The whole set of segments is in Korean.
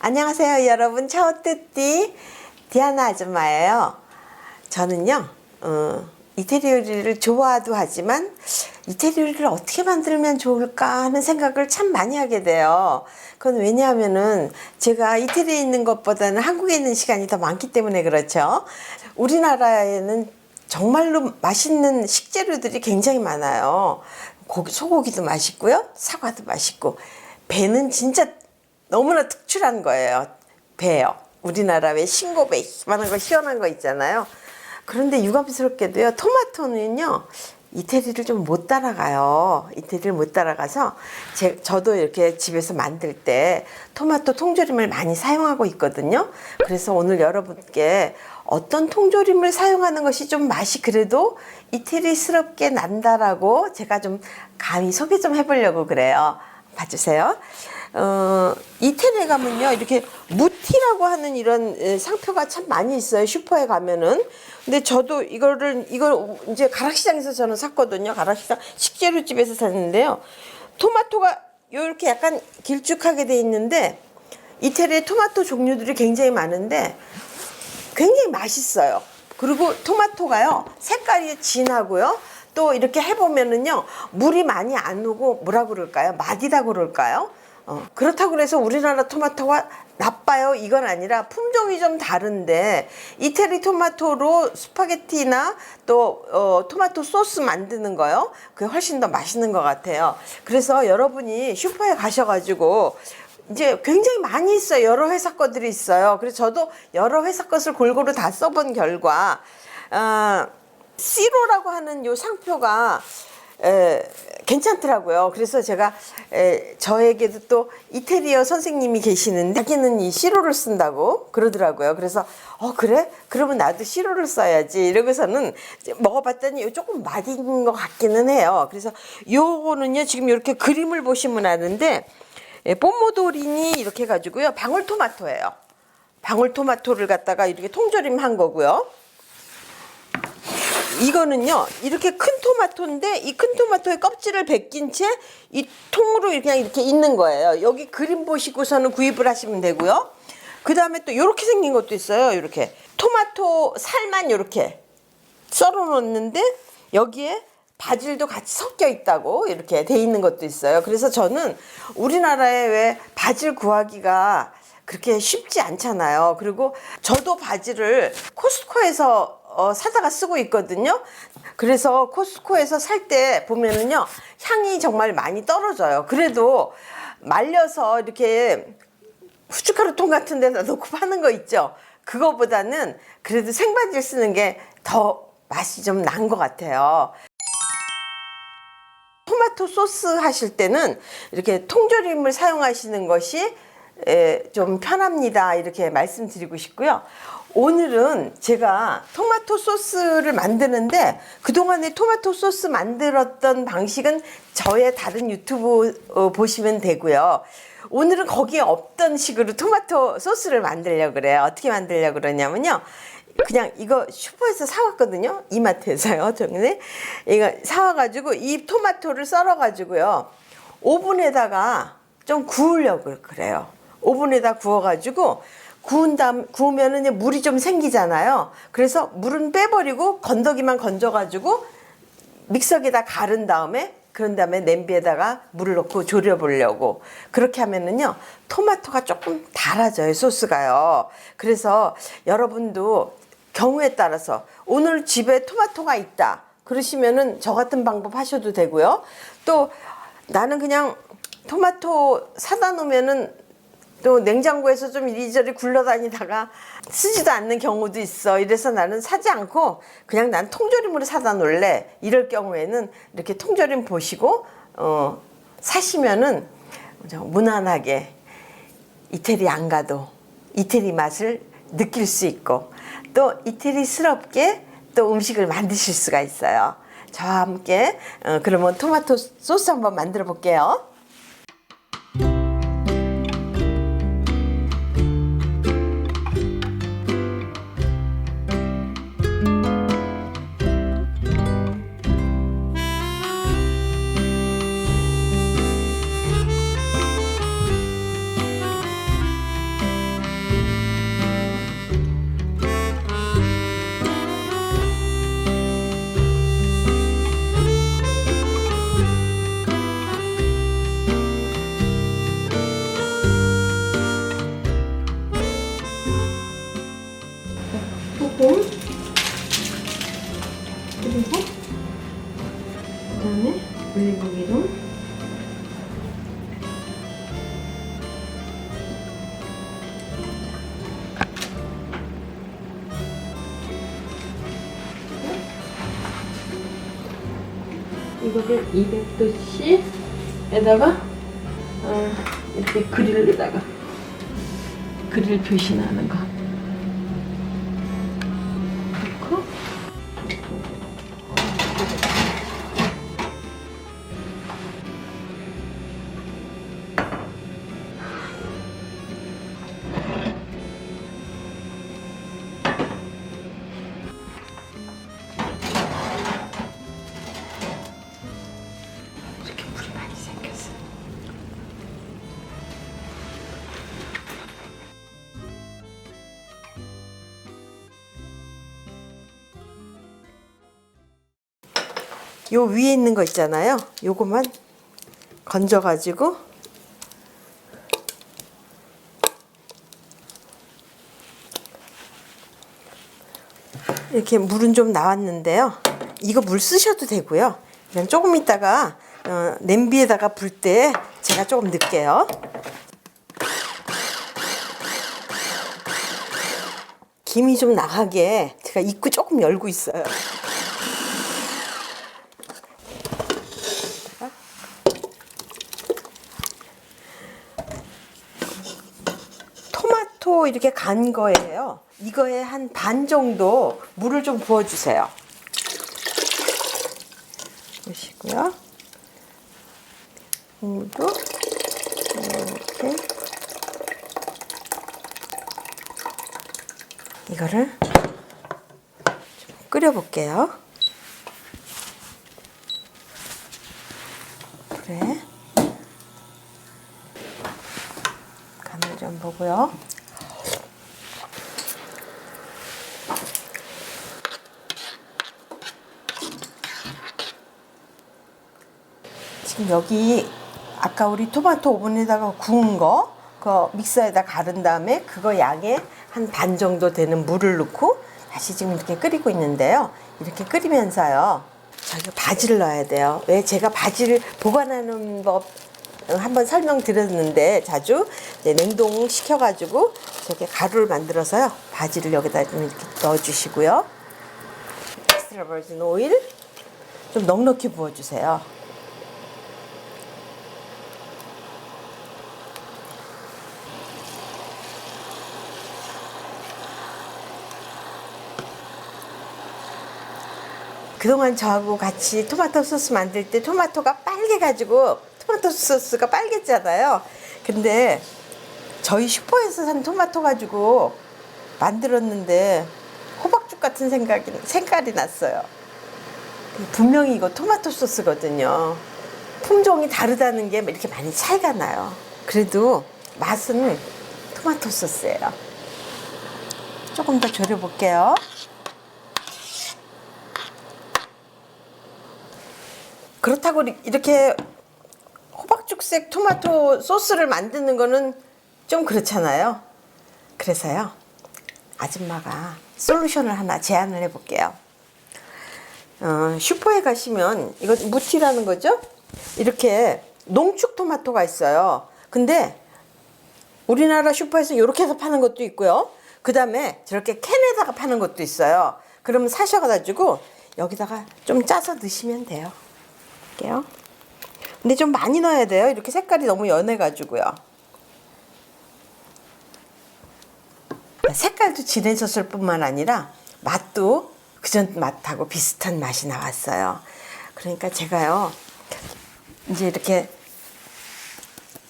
안녕하세요 여러분, 차오뜨띠 디아나 아줌마예요. 저는요 이태리를 좋아도 하지만 이태리를 어떻게 만들면 좋을까 하는 생각을 참 많이 하게 돼요. 그건 왜냐하면은 제가 이태리에 있는 것보다는 한국에 있는 시간이 더 많기 때문에 그렇죠. 우리나라에는 정말로 맛있는 식재료들이 굉장히 많아요. 소고기도 맛있고요, 사과도 맛있고, 배는 진짜 너무나 특출한 거예요. 배요. 우리나라 왜 싱고배 이만한 거 시원한 거 있잖아요. 그런데 유감스럽게도요, 토마토는요 이태리를 좀 못 따라가요. 이태리를 못 따라가서 저도 이렇게 집에서 만들 때 토마토 통조림을 많이 사용하고 있거든요. 그래서 오늘 여러분께 어떤 통조림을 사용하는 것이 좀 맛이 그래도 이태리스럽게 난다라고 제가 좀 감히 소개 좀 해보려고 그래요. 봐주세요. 이태리에 가면요 이렇게 무티라고 하는 이런 상표가 참 많이 있어요, 슈퍼에 가면은. 근데 저도 이걸 이제 가락시장에서 저는 샀거든요. 가락시장 식재료집에서 샀는데요, 토마토가 이렇게 약간 길쭉하게 돼 있는데, 이태리에 토마토 종류들이 굉장히 많은데 굉장히 맛있어요. 그리고 토마토가요 색깔이 진하고요, 또 이렇게 해보면은요 물이 많이 안 오고 뭐라 그럴까요, 맛이다 그럴까요. 그렇다고 해서 우리나라 토마토가 나빠요 이건 아니라 품종이 좀 다른데, 이태리 토마토로 스파게티나 또 토마토 소스 만드는 거요, 그게 훨씬 더 맛있는 것 같아요. 그래서 여러분이 슈퍼에 가셔가지고 이제 굉장히 많이 있어요. 여러 회사 것들이 있어요. 그래서 저도 여러 회사 것을 골고루 다 써본 결과 시로라고 하는 요 상표가 괜찮더라고요. 그래서 제가 저에게도 또 이태리어 선생님이 계시는데 자기는 이 시로를 쓴다고 그러더라고요. 그래서 그래? 그러면 나도 시로를 써야지 이러고서는 먹어봤더니 조금 맛있는 것 같기는 해요. 그래서 요거는요 지금 이렇게 그림을 보시면 아는데, 뽀모도리니 이렇게 해가지고요 방울토마토예요. 방울토마토를 갖다가 이렇게 통조림 한 거고요. 이거는요 이렇게 큰 토마토인데 이 큰 토마토의 껍질을 벗긴 채 이 통으로 그냥 이렇게 있는 거예요. 여기 그림 보시고서는 구입을 하시면 되고요. 그 다음에 또 이렇게 생긴 것도 있어요. 이렇게 토마토 살만 이렇게 썰어 놓는데 여기에 바질도 같이 섞여 있다고 이렇게 돼 있는 것도 있어요. 그래서 저는 우리나라에 왜 바질 구하기가 그렇게 쉽지 않잖아요. 그리고 저도 바질을 코스트코에서 사다가 쓰고 있거든요. 그래서 코스트코에서 살 때 보면은요 향이 정말 많이 떨어져요. 그래도 말려서 이렇게 후춧가루통 같은 데다 놓고 파는 거 있죠, 그거보다는 그래도 생바질 쓰는 게 더 맛이 좀 난 것 같아요. 토마토 소스 하실 때는 이렇게 통조림을 사용하시는 것이 좀 편합니다, 이렇게 말씀드리고 싶고요. 오늘은 제가 토마토 소스를 만드는데, 그동안에 토마토 소스 만들었던 방식은 저의 다른 유튜브 보시면 되고요. 오늘은 거기에 없던 식으로 토마토 소스를 만들려고 그래요. 어떻게 만들려고 그러냐면요, 그냥 이거 슈퍼에서 사왔거든요. 이마트에서요. 저는 이거 사와가지고 이 토마토를 썰어가지고요 오븐에다가 좀 구우려고 그래요. 오븐에다 구워가지고 구우면은 물이 좀 생기잖아요. 그래서 물은 빼버리고 건더기만 건져가지고 믹서기에다 갈은 다음에, 그런 다음에 냄비에다가 물을 넣고 졸여보려고. 그렇게 하면은요 토마토가 조금 달아져요, 소스가요. 그래서 여러분도 경우에 따라서 오늘 집에 토마토가 있다 그러시면은 저 같은 방법 하셔도 되고요. 또 나는 그냥 토마토 사다 놓으면은 또 냉장고에서 좀 이리저리 굴러다니다가 쓰지도 않는 경우도 있어. 이래서 나는 사지 않고 그냥 난 통조림으로 사다 놓을래, 이럴 경우에는 이렇게 통조림 보시고 사시면은 무난하게 이태리 안 가도 이태리 맛을 느낄 수 있고, 또 이태리스럽게 또 음식을 만드실 수가 있어요. 저와 함께 그러면 토마토 소스 한번 만들어 볼게요. 올리브 기름, 이거를 200도씨에다가 이렇게 그릴에다가 그릴 표시 나는 거 넣고 이렇게 물이 많이 생겼어. 요 위에 있는 거 있잖아요. 요거만 건져가지고 이렇게 물은 좀 나왔는데요. 이거 물 쓰셔도 되고요. 그냥 조금 있다가 냄비에다가 불 때 제가 조금 넣을게요. 김이 좀 나가게 제가 입구 조금 열고 있어요. 토마토 이렇게 간 거예요. 이거에 한 반 정도 물을 좀 부어주세요. 보시고요. 물도 이렇게 이거를 좀 끓여볼게요. 그래. 간을 좀 보고요. 지금 여기 아까 우리 토마토 오븐에다가 구운 거 그거 믹서에다 갈은 다음에 그거 양에 한 반 정도 되는 물을 넣고 다시 지금 이렇게 끓이고 있는데요. 이렇게 끓이면서요. 저기 바지를 넣어야 돼요. 왜 제가 바지를 보관하는 법 한번 설명드렸는데 자주 냉동 시켜가지고 저렇게 가루를 만들어서요. 바지를 여기다 좀 이렇게 넣어주시고요. 엑스트라 버진 오일 좀 넉넉히 부어주세요. 그동안 저하고 같이 토마토 소스 만들 때 토마토가 빨개가지고 토마토 소스가 빨갰잖아요. 근데 저희 슈퍼에서 산 토마토 가지고 만들었는데 호박죽 같은 색깔이 났어요. 분명히 이거 토마토 소스거든요. 품종이 다르다는 게 이렇게 많이 차이가 나요. 그래도 맛은 토마토 소스예요. 조금 더 졸여볼게요. 그렇다고 이렇게 호박죽색 토마토 소스를 만드는 거는 좀 그렇잖아요. 그래서요, 아줌마가 솔루션을 하나 제안을 해볼게요. 슈퍼에 가시면 이거 무티라는 거죠? 이렇게 농축 토마토가 있어요. 근데 우리나라 슈퍼에서 이렇게 해서 파는 것도 있고요. 그 다음에 저렇게 캔에다가 파는 것도 있어요. 그러면 사셔가지고 여기다가 좀 짜서 넣으시면 돼요. 할게요. 근데 좀 많이 넣어야 돼요. 이렇게 색깔이 너무 연해가지고요. 색깔도 진해졌을 뿐만 아니라 맛도 그전 맛하고 비슷한 맛이 나왔어요. 그러니까 제가요, 이제 이렇게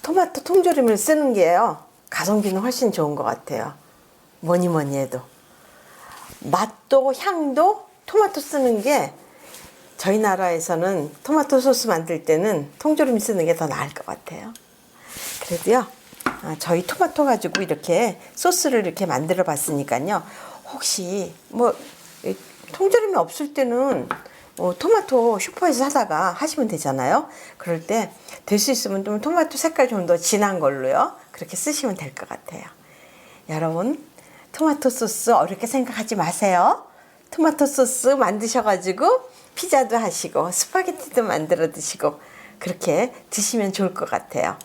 토마토 통조림을 쓰는 게요, 가성비는 훨씬 좋은 것 같아요. 뭐니 뭐니 해도. 맛도 향도 토마토 쓰는 게 저희 나라에서는 토마토 소스 만들 때는 통조림 쓰는 게 더 나을 것 같아요. 그래도요, 저희 토마토 가지고 이렇게 소스를 이렇게 만들어 봤으니까요. 혹시 뭐 통조림이 없을 때는 토마토 슈퍼에서 사다가 하시면 되잖아요. 그럴 때 될 수 있으면 좀 토마토 색깔 좀 더 진한 걸로요. 그렇게 쓰시면 될 것 같아요. 여러분, 토마토 소스 어렵게 생각하지 마세요. 토마토 소스 만드셔가지고 피자도 하시고 스파게티도 만들어 드시고 그렇게 드시면 좋을 것 같아요.